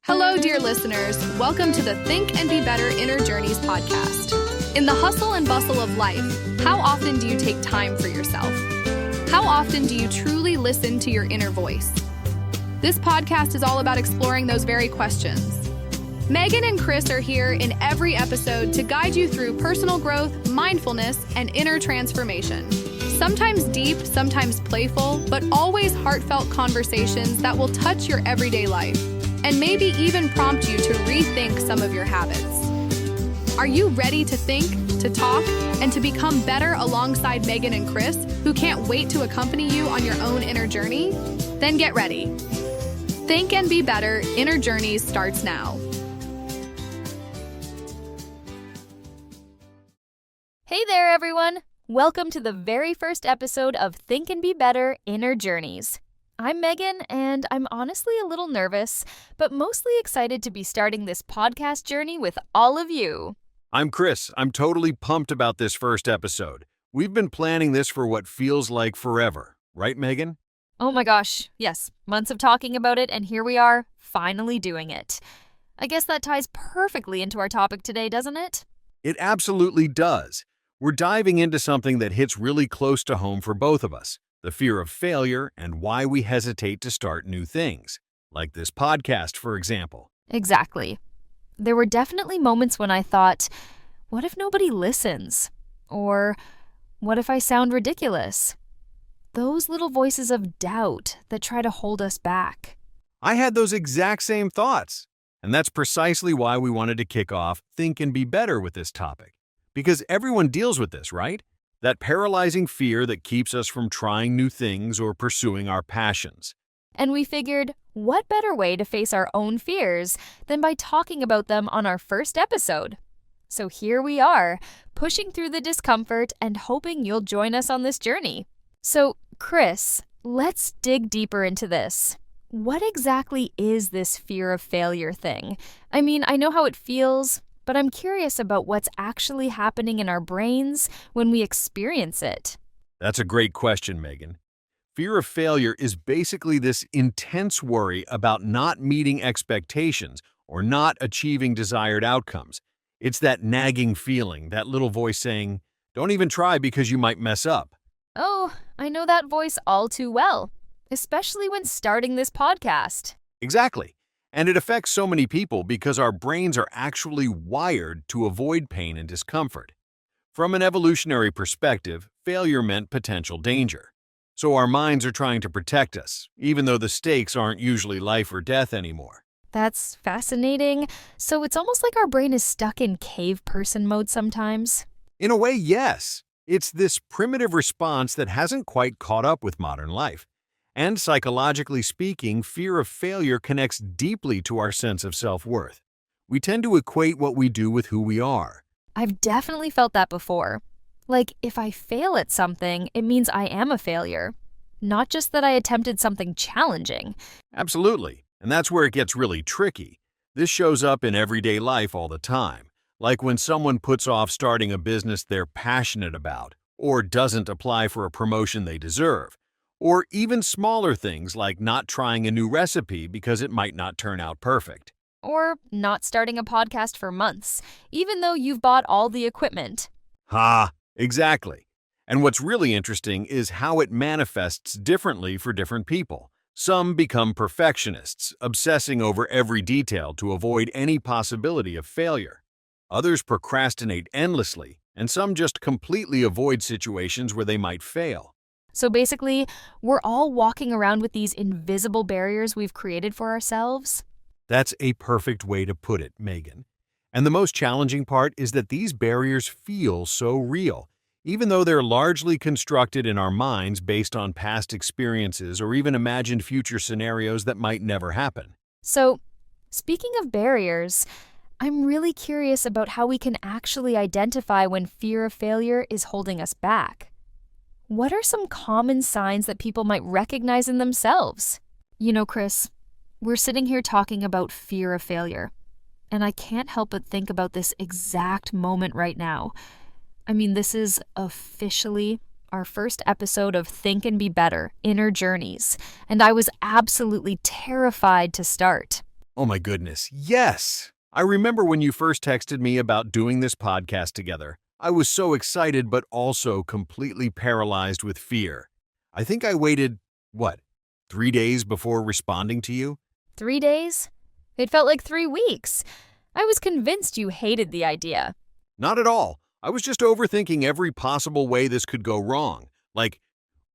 Hello, dear listeners. Welcome to the Think and Be Better Inner Journeys podcast. In the hustle and bustle of life, how often do you take time for yourself? How often do you truly listen to your inner voice? This podcast is all about exploring those very questions. Megan and Chris are here in every episode to guide you through personal growth, mindfulness, and inner transformation. Sometimes deep, sometimes playful, but always heartfelt conversations that will touch your everyday life and maybe even prompt you to rethink some of your habits. Are you ready to think, to talk, and to become better alongside Megan and Chris, who can't wait to accompany you on your own inner journey? Then get ready. Think and Be Better Inner Journeys starts now. Hey there, everyone! Welcome to the very first episode of Think and Be Better Inner Journeys. I'm Megan, and I'm honestly a little nervous, but mostly excited to be starting this podcast journey with all of you. I'm Chris. I'm totally pumped about this first episode. We've been planning this for what feels like forever. Right, Megan? Oh my gosh, yes. Months of talking about it, and here we are, finally doing it. I guess that ties perfectly into our topic today, doesn't it? It absolutely does. We're diving into something that hits really close to home for both of us. The fear of failure and why we hesitate to start new things, like this podcast, for example. Exactly. There were definitely moments when I thought, what if nobody listens? Or what if I sound ridiculous? Those little voices of doubt that try to hold us back. I had those exact same thoughts, and that's precisely why we wanted to kick off Think and Be Better with this topic. Because everyone deals with this, right? That paralyzing fear that keeps us from trying new things or pursuing our passions. And we figured, what better way to face our own fears than by talking about them on our first episode? So here we are, pushing through the discomfort and hoping you'll join us on this journey. So, Chris, let's dig deeper into this. What exactly is this fear of failure thing? I mean, I know how it feels, but I'm curious about what's actually happening in our brains when we experience it. That's a great question, Megan. Fear of failure is basically this intense worry about not meeting expectations or not achieving desired outcomes. It's that nagging feeling, that little voice saying, "Don't even try because you might mess up." Oh, I know that voice all too well, especially when starting this podcast. Exactly. And it affects so many people because our brains are actually wired to avoid pain and discomfort. From an evolutionary perspective, failure meant potential danger. So our minds are trying to protect us, even though the stakes aren't usually life or death anymore. That's fascinating. So it's almost like our brain is stuck in cave person mode sometimes. In a way, yes. It's this primitive response that hasn't quite caught up with modern life. And psychologically speaking, fear of failure connects deeply to our sense of self-worth. We tend to equate what we do with who we are. I've definitely felt that before. Like, if I fail at something, it means I am a failure. Not just that I attempted something challenging. Absolutely. And that's where it gets really tricky. This shows up in everyday life all the time. Like when someone puts off starting a business they're passionate about, or doesn't apply for a promotion they deserve. Or even smaller things like not trying a new recipe because it might not turn out perfect. Or not starting a podcast for months, even though you've bought all the equipment. Exactly. And what's really interesting is how it manifests differently for different people. Some become perfectionists, obsessing over every detail to avoid any possibility of failure. Others procrastinate endlessly, and some just completely avoid situations where they might fail. So basically, we're all walking around with these invisible barriers we've created for ourselves. That's a perfect way to put it, Megan. And the most challenging part is that these barriers feel so real, even though they're largely constructed in our minds based on past experiences or even imagined future scenarios that might never happen. So, speaking of barriers, I'm really curious about how we can actually identify when fear of failure is holding us back. What are some common signs that people might recognize in themselves? You know, Chris, we're sitting here talking about fear of failure, and I can't help but think about this exact moment right now. I mean, this is officially our first episode of Think and Be Better Inner Journeys, and I was absolutely terrified to start. Oh my goodness, yes! I remember when you first texted me about doing this podcast together. I was so excited but also completely paralyzed with fear. I think I waited, what, 3 days before responding to you? 3 days? It felt like 3 weeks. I was convinced you hated the idea. Not at all. I was just overthinking every possible way this could go wrong. Like,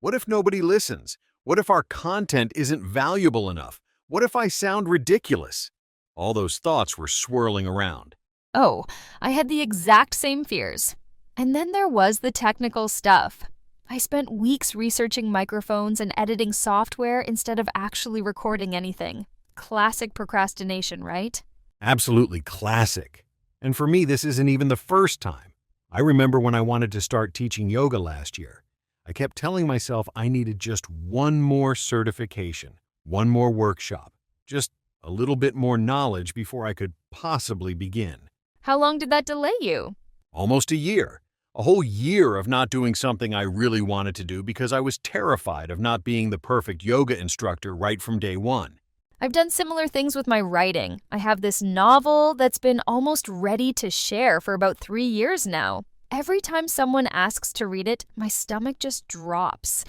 what if nobody listens? What if our content isn't valuable enough? What if I sound ridiculous? All those thoughts were swirling around. Oh, I had the exact same fears. And then there was the technical stuff. I spent weeks researching microphones and editing software instead of actually recording anything. Classic procrastination, right? Absolutely classic. And for me, this isn't even the first time. I remember when I wanted to start teaching yoga last year. I kept telling myself I needed just one more certification, one more workshop, just a little bit more knowledge before I could possibly begin. How long did that delay you? Almost a year. A whole year of not doing something I really wanted to do because I was terrified of not being the perfect yoga instructor right from day one. I've done similar things with my writing. I have this novel that's been almost ready to share for about 3 years now. Every time someone asks to read it, my stomach just drops.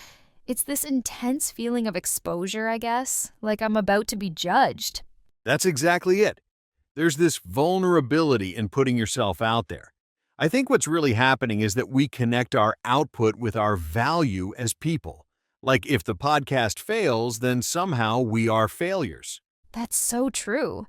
It's this intense feeling of exposure, I guess, like I'm about to be judged. That's exactly it. There's this vulnerability in putting yourself out there. I think what's really happening is that we connect our output with our value as people. Like if the podcast fails, then somehow we are failures. That's so true.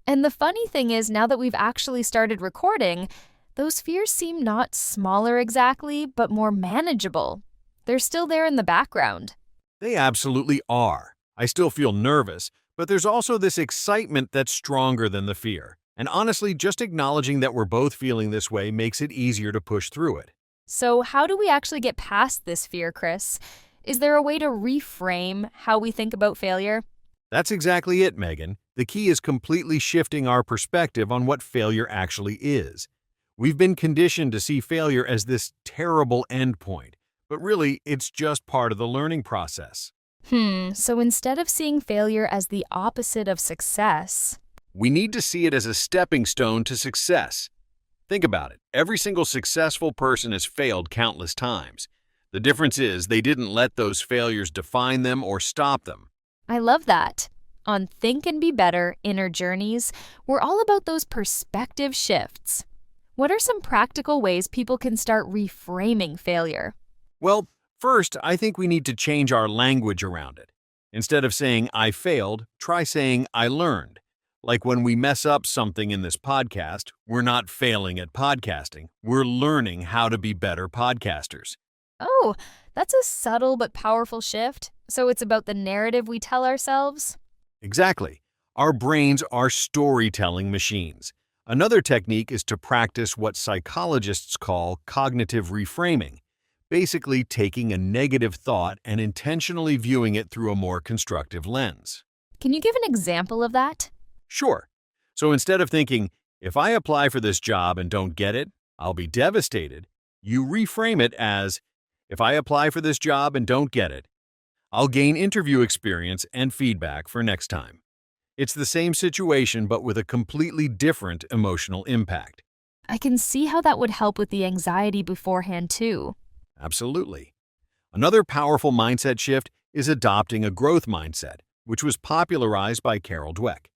And the funny thing is, now that we've actually started recording, those fears seem not smaller exactly, but more manageable. They're still there in the background. They absolutely are. I still feel nervous, but there's also this excitement that's stronger than the fear. And honestly, just acknowledging that we're both feeling this way makes it easier to push through it. So how do we actually get past this fear, Chris? Is there a way to reframe how we think about failure? That's exactly it, Megan. The key is completely shifting our perspective on what failure actually is. We've been conditioned to see failure as this terrible endpoint, but really, it's just part of the learning process. So instead of seeing failure as the opposite of success, We need to see it as a stepping stone to success. Think about it. Every single successful person has failed countless times. The difference is they didn't let those failures define them or stop them. I love that. On Think and Be Better, Inner Journeys, we're all about those perspective shifts. What are some practical ways people can start reframing failure? Well, first, I think we need to change our language around it. Instead of saying, I failed, try saying, I learned. Like when we mess up something in this podcast, we're not failing at podcasting. We're learning how to be better podcasters. Oh, that's a subtle but powerful shift. So it's about the narrative we tell ourselves? Exactly. Our brains are storytelling machines. Another technique is to practice what psychologists call cognitive reframing, basically taking a negative thought and intentionally viewing it through a more constructive lens. Can you give an example of that? Sure. So instead of thinking, if I apply for this job and don't get it, I'll be devastated, you reframe it as, if I apply for this job and don't get it, I'll gain interview experience and feedback for next time. It's the same situation but with a completely different emotional impact. I can see how that would help with the anxiety beforehand, too. Absolutely. Another powerful mindset shift is adopting a growth mindset, which was popularized by Carol Dweck.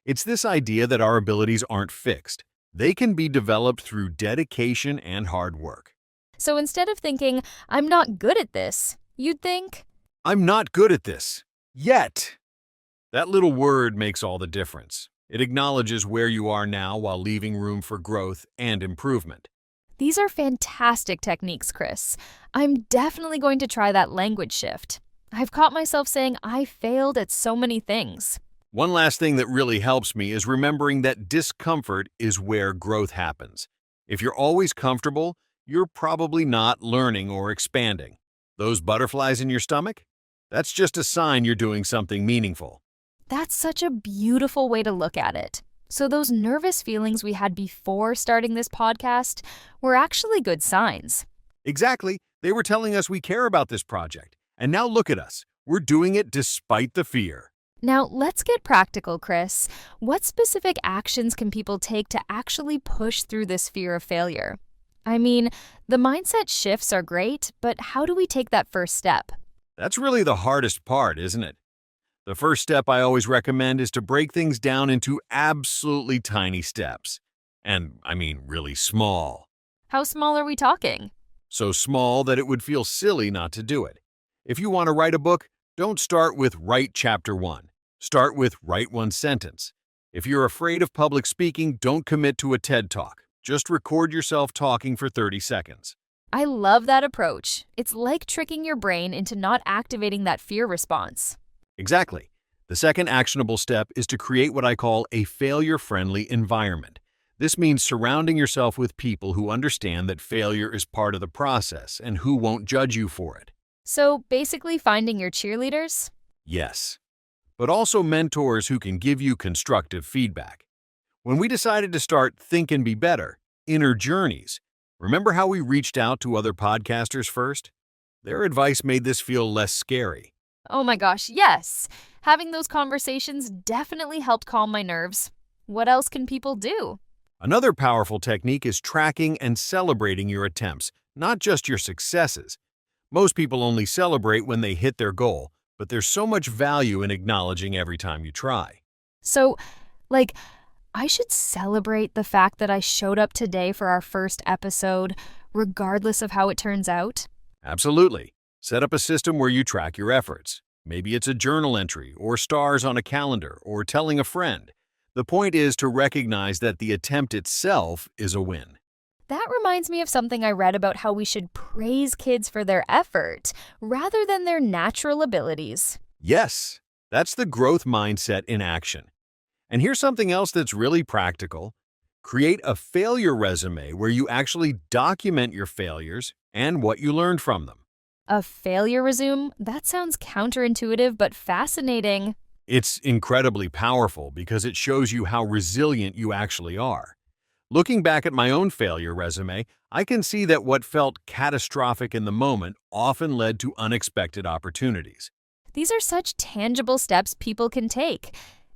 It's this idea that our abilities aren't fixed. They can be developed through dedication and hard work. So instead of thinking, I'm not good at this, you'd think, I'm not good at this. Yet. That little word makes all the difference. It acknowledges where you are now while leaving room for growth and improvement. these are fantastic techniques, Chris. I'm definitely going to try that language shift. I've caught myself saying I failed at so many things. One last thing that really helps me is remembering that discomfort is where growth happens. If you're always comfortable, you're probably not learning or expanding. Those butterflies in your stomach? That's just a sign you're doing something meaningful. That's such a beautiful way to look at it. So those nervous feelings we had before starting this podcast were actually good signs. Exactly. They were telling us we care about this project. And now look at us. We're doing it despite the fear. Now, let's get practical, Chris. What specific actions can people take to actually push through this fear of failure? I mean, the mindset shifts are great, but how do we take that first step? That's really the hardest part, isn't it? The first step I always recommend is to break things down into absolutely tiny steps. And I mean really small. How small are we talking? So small that it would feel silly not to do it. If you want to write a book, don't start with write chapter 1. Start with write one sentence. If you're afraid of public speaking, don't commit to a TED Talk. Just record yourself talking for 30 seconds. I love that approach. It's like tricking your brain into not activating that fear response. Exactly. The second actionable step is to create what I call a failure-friendly environment. This means surrounding yourself with people who understand that failure is part of the process and who won't judge you for it. So basically finding your cheerleaders? Yes, but also mentors who can give you constructive feedback. When we decided to start Think and Be Better, Inner Journeys, remember how we reached out to other podcasters first? Their advice made this feel less scary. Oh my gosh, yes! Having those conversations definitely helped calm my nerves. What else can people do? Another powerful technique is tracking and celebrating your attempts, not just your successes. Most people only celebrate when they hit their goal, but there's so much value in acknowledging every time you try. So, I should celebrate the fact that I showed up today for our first episode, regardless of how it turns out? Absolutely. Set up a system where you track your efforts. Maybe it's a journal entry, or stars on a calendar, or telling a friend. The point is to recognize that the attempt itself is a win. That reminds me of something I read about how we should praise kids for their effort, rather than their natural abilities. Yes, that's the growth mindset in action. And here's something else that's really practical. Create a failure resume where you actually document your failures and what you learned from them. A failure resume? That sounds counterintuitive but fascinating. It's incredibly powerful because it shows you how resilient you actually are. Looking back at my own failure resume, I can see that what felt catastrophic in the moment often led to unexpected opportunities. These are such tangible steps people can take.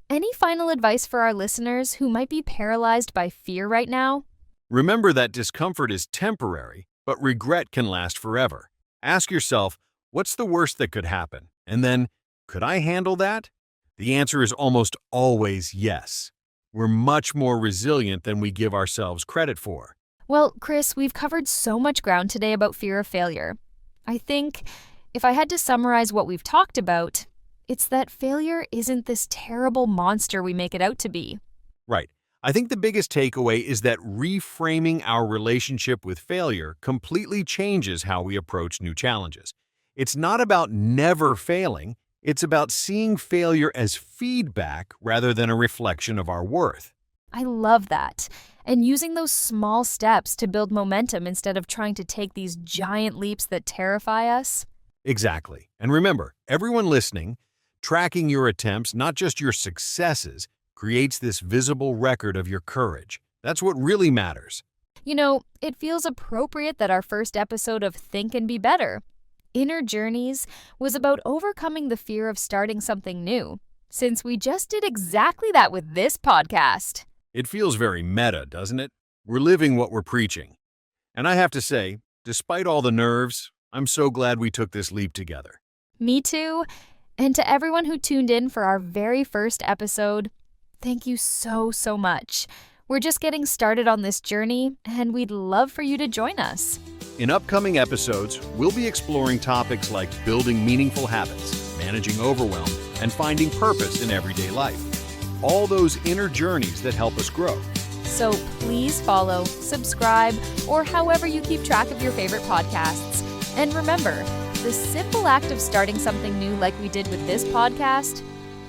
Any final advice for our listeners who might be paralyzed by fear right now? Remember that discomfort is temporary, but regret can last forever. Ask yourself, what's the worst that could happen? And then, could I handle that? The answer is almost always yes. We're much more resilient than we give ourselves credit for. Well, Chris, we've covered so much ground today about fear of failure. I think if I had to summarize what we've talked about, it's that failure isn't this terrible monster we make it out to be. Right. I think the biggest takeaway is that reframing our relationship with failure completely changes how we approach new challenges. It's not about never failing. It's about seeing failure as feedback rather than a reflection of our worth. I love that. And using those small steps to build momentum instead of trying to take these giant leaps that terrify us. Exactly. And remember, everyone listening, tracking your attempts, not just your successes, creates this visible record of your courage. That's what really matters. You know, it feels appropriate that our first episode of Think and Be Better, Inner Journeys, was about overcoming the fear of starting something new, since we just did exactly that with this podcast. It feels very meta, doesn't it? We're living what we're preaching. And I have to say, despite all the nerves, I'm so glad we took this leap together. Me too. And to everyone who tuned in for our very first episode, thank you so much. We're just getting started on this journey, and we'd love for you to join us. In upcoming episodes, we'll be exploring topics like building meaningful habits, managing overwhelm, and finding purpose in everyday life. All those inner journeys that help us grow. So please follow, subscribe, or however you keep track of your favorite podcasts. And remember, the simple act of starting something new like we did with this podcast,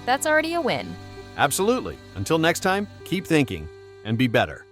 that's already a win. Absolutely. Until next time, keep thinking and be better.